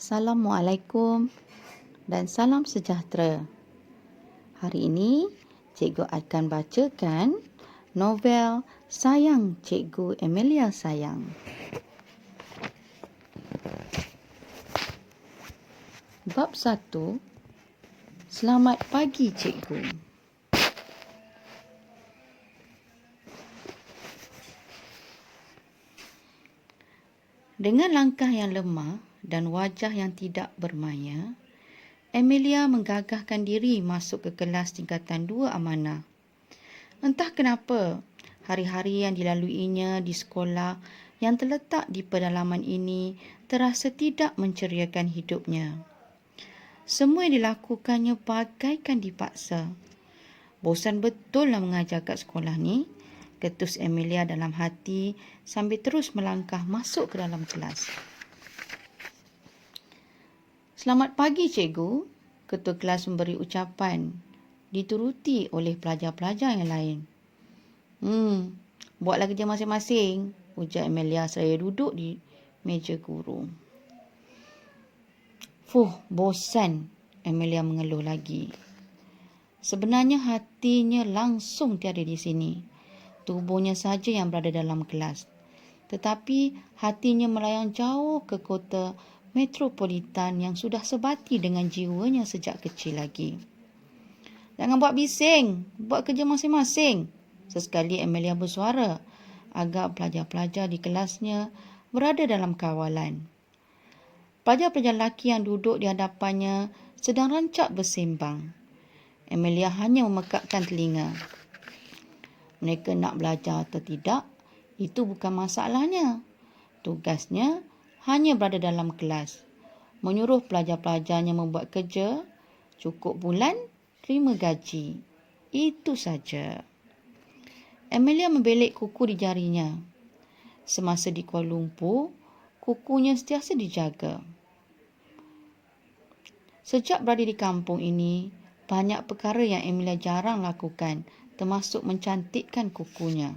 Assalamualaikum dan salam sejahtera. Hari ini, cikgu akan bacakan novel Sayang Cikgu Amelia Sayang. Bab 1. Selamat pagi, cikgu. Dengan langkah yang lemah dan wajah yang tidak bermaya, Amelia menggagahkan diri masuk ke kelas tingkatan 2 amanah. Entah kenapa, hari-hari yang dilaluinya di sekolah yang terletak di pedalaman ini terasa tidak menceriakan hidupnya. Semua yang dilakukannya bagaikan dipaksa. Bosan betul lah mengajar kat sekolah ni, ketus Amelia dalam hati sambil terus melangkah masuk ke dalam kelas. Selamat pagi, cikgu. Ketua kelas memberi ucapan, dituruti oleh pelajar-pelajar yang lain. Buatlah kerja masing-masing, ujar Amelia seraya duduk di meja guru. Bosan, Amelia mengeluh lagi. Sebenarnya hatinya langsung tiada di sini. Tubuhnya saja yang berada dalam kelas. Tetapi hatinya melayang jauh ke kota metropolitan yang sudah sebati dengan jiwanya sejak kecil lagi. Jangan buat bising, buat kerja masing-masing. Sesekali Amelia bersuara agar pelajar-pelajar di kelasnya berada dalam kawalan. Pelajar-pelajar lelaki yang duduk di hadapannya sedang rancak bersembang. Amelia hanya memekakkan telinga. Mereka nak belajar atau tidak, itu bukan masalahnya. Tugasnya hanya berada dalam kelas, menyuruh pelajar-pelajarnya membuat kerja, cukup bulan, terima gaji. Itu saja. Amelia membelik kuku di jarinya. Semasa di Kuala Lumpur, kukunya sentiasa dijaga. Sejak berada di kampung ini, banyak perkara yang Amelia jarang lakukan, termasuk mencantikkan kukunya.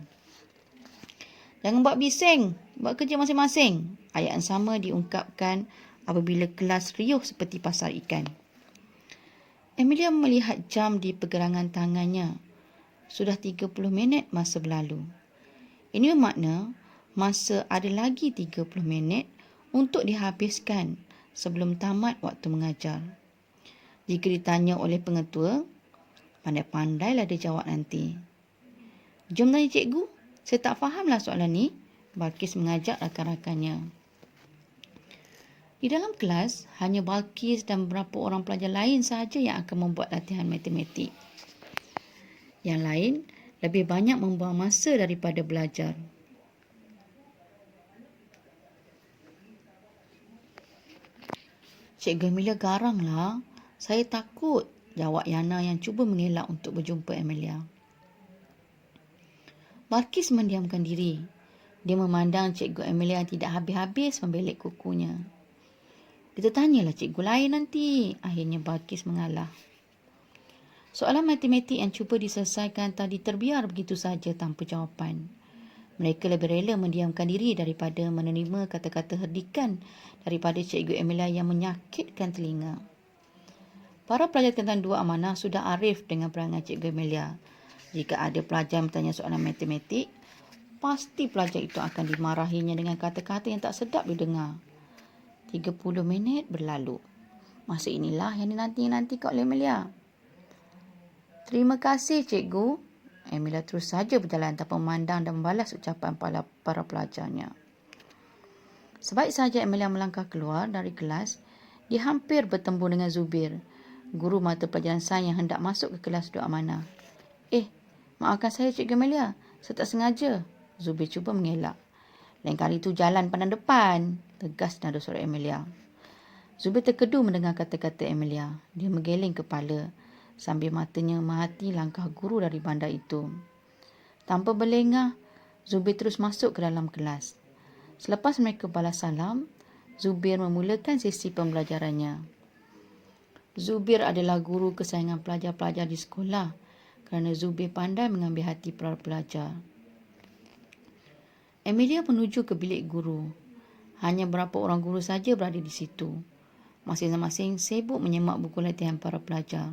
Jangan buat bising, buat kerja masing-masing. Ayat yang sama diungkapkan apabila kelas riuh seperti pasar ikan. Amelia melihat jam di pergelangan tangannya. Sudah 30 minit masa berlalu. Ini bermakna masa ada lagi 30 minit untuk dihabiskan sebelum tamat waktu mengajar. Jika ditanya oleh pengetua, pandai-pandailah dia jawab nanti. Jom tanya cikgu, saya tak fahamlah soalan ni. Balkis mengajak rakan-rakannya. Di dalam kelas, hanya Balkis dan beberapa orang pelajar lain sahaja yang akan membuat latihan matematik. Yang lain lebih banyak membuang masa daripada belajar. Cikgu Amelia garanglah. Saya takut, jawab Yana yang cuba mengelak untuk berjumpa Amelia. Balkis mendiamkan diri. Dia memandang Cikgu Amelia yang tidak habis-habis membelik kukunya. Kita tanyalah cikgu lain nanti. Akhirnya Balkis mengalah. Soalan matematik yang cuba diselesaikan tadi terbiar begitu saja tanpa jawapan. Mereka lebih rela mendiamkan diri daripada menerima kata-kata herdikan daripada Cikgu Amelia yang menyakitkan telinga. Para pelajar tingkatan 2 amanah sudah arif dengan perangai Cikgu Amelia. Jika ada pelajar yang bertanya soalan matematik, pasti pelajar itu akan dimarahinya dengan kata-kata yang tak sedap didengar. 30 minit berlalu. Masa inilah yang dinanti-nanti oleh Amelia. Terima kasih, cikgu. Amelia terus saja berjalan tanpa memandang dan membalas ucapan para pelajarnya. Sebaik saja Amelia melangkah keluar dari kelas, dia hampir bertemu dengan Zubir, guru mata pelajaran sains yang hendak masuk ke kelas 2 amanah. Maafkan saya, Cikgu Amelia. Saya tak sengaja. Zubir cuba mengelak. Lain kali tu jalan pandang depan, tegas nada suara Amelia. Zubir terkedu mendengar kata-kata Amelia. Dia menggeleng kepala sambil matanya memahati langkah guru dari bandar itu. Tanpa berlengah, Zubir terus masuk ke dalam kelas. Selepas mereka balas salam, Zubir memulakan sesi pembelajarannya. Zubir adalah guru kesayangan pelajar-pelajar di sekolah kerana Zubir pandai mengambil hati para pelajar. Amelia menuju ke bilik guru. Hanya beberapa orang guru saja berada di situ. Masing-masing sibuk menyemak buku latihan para pelajar.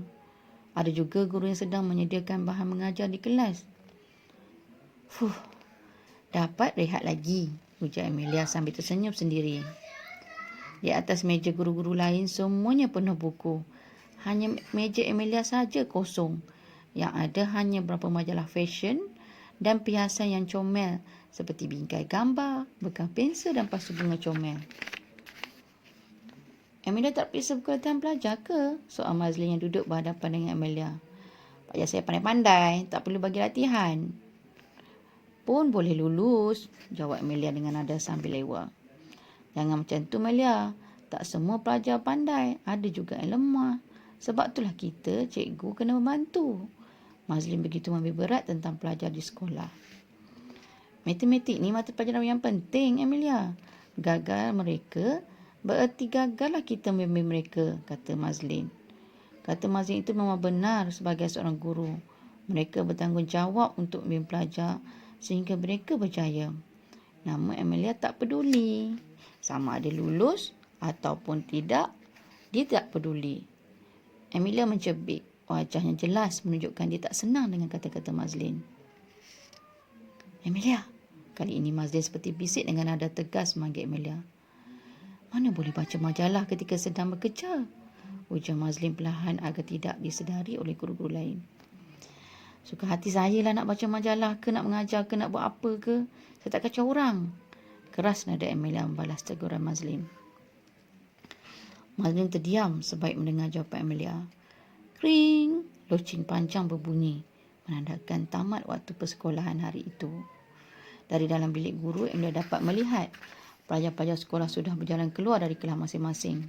Ada juga guru yang sedang menyediakan bahan mengajar di kelas. Dapat rehat lagi, ujar Amelia sambil tersenyum sendiri. Di atas meja guru-guru lain semuanya penuh buku. Hanya meja Amelia saja kosong. Yang ada hanya beberapa majalah fashion dan perhiasan yang comel seperti bingkai gambar, bekal pensel dan pasu bunga comel. Amelia tak periksa buku latihan pelajar ke? Soal Mazlin yang duduk berhadapan dengan Amelia. Pak Jas, saya pandai-pandai, tak perlu bagi latihan. Pun boleh lulus, jawab Amelia dengan nada sambil lewa. Jangan macam tu, Amelia. Tak semua pelajar pandai, ada juga yang lemah. Sebab itulah kita, cikgu, kena membantu. Mazlin begitu mengambil berat tentang pelajar di sekolah. Matematik ni mata pelajaran yang penting, Amelia. Gagal mereka, bererti gagallah kita membimbing mereka, kata Mazlin. Kata Mazlin itu memang benar sebagai seorang guru. Mereka bertanggungjawab untuk membimbing pelajar sehingga mereka berjaya. Namun Amelia tak peduli. Sama ada lulus ataupun tidak, dia tak peduli. Amelia mencebik. Wajahnya jelas menunjukkan dia tak senang dengan kata-kata Mazlin. Amelia. Kali ini Mazlin seperti bisik dengan nada tegas memanggil Amelia. Mana boleh baca majalah ketika sedang bekerja? Ujar Mazlin perlahan agar tidak disedari oleh guru-guru lain. Suka hati saya lah nak baca majalah ke, nak mengajar ke, nak buat apa ke. Saya tak kacau orang. Keras nada Amelia membalas teguran Mazlin. Mazlin terdiam sebaik mendengar jawapan Amelia. Kring! Loceng panjang berbunyi, menandakan tamat waktu persekolahan hari itu. Dari dalam bilik guru, Amelia dapat melihat pelajar-pelajar sekolah sudah berjalan keluar dari kelas masing-masing.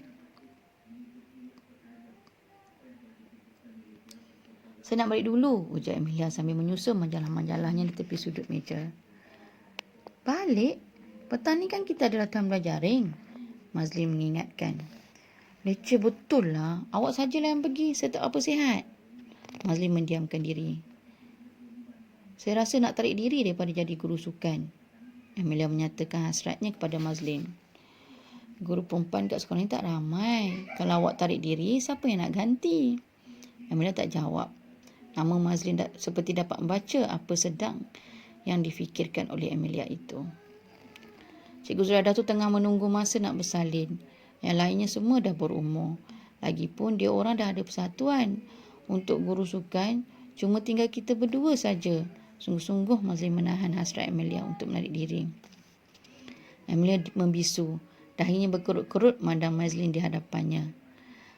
Saya nak balik dulu, ujar Amelia sambil menyusun majalah-majalahnya di tepi sudut meja. Balik? Petang ni kan kita ada latihan belajar ring, Mazlin mengingatkan. Leceh betul lah, awak sajalah yang pergi, saya tak apa sihat. Mazlin mendiamkan diri. Saya rasa nak tarik diri daripada jadi guru sukan, Amelia menyatakan hasratnya kepada Mazlin. Guru perempuan kat sekolah ni tak ramai. Kalau awak tarik diri, siapa yang nak ganti? Amelia tak jawab. Nama Mazlin seperti dapat membaca apa sedang yang difikirkan oleh Amelia itu. Cikgu Zuraida tu tengah menunggu masa nak bersalin. Yang lainnya semua dah berumur. Lagipun dia orang dah ada persatuan. Untuk guru sukan, cuma tinggal kita berdua saja. Sungguh-sungguh Mazlin menahan hasrat Amelia untuk menarik diri. Amelia membisu. Dahinya berkerut-kerut memandang Mazlin di hadapannya.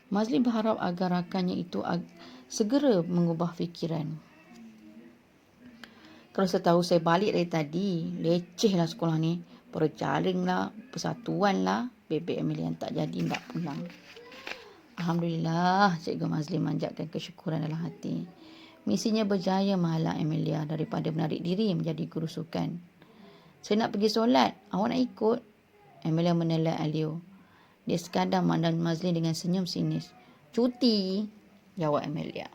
Mazlin berharap agar rakannya itu segera mengubah fikiran. Kalau saya tahu saya balik dari tadi, leceh lah sekolah ni. Perjaring lah, persatuan lah. Bebek Amelia yang tak jadi tak pulang. Alhamdulillah, Cikgu Mazlin manjatkan kesyukuran dalam hati. Misinya berjaya menghalang Amelia daripada menarik diri menjadi guru sukan. Saya nak pergi solat, awak nak ikut? Amelia menelak Alio. Dia sekadar memandang Mazlin dengan senyum sinis. Cuti, jawab Amelia.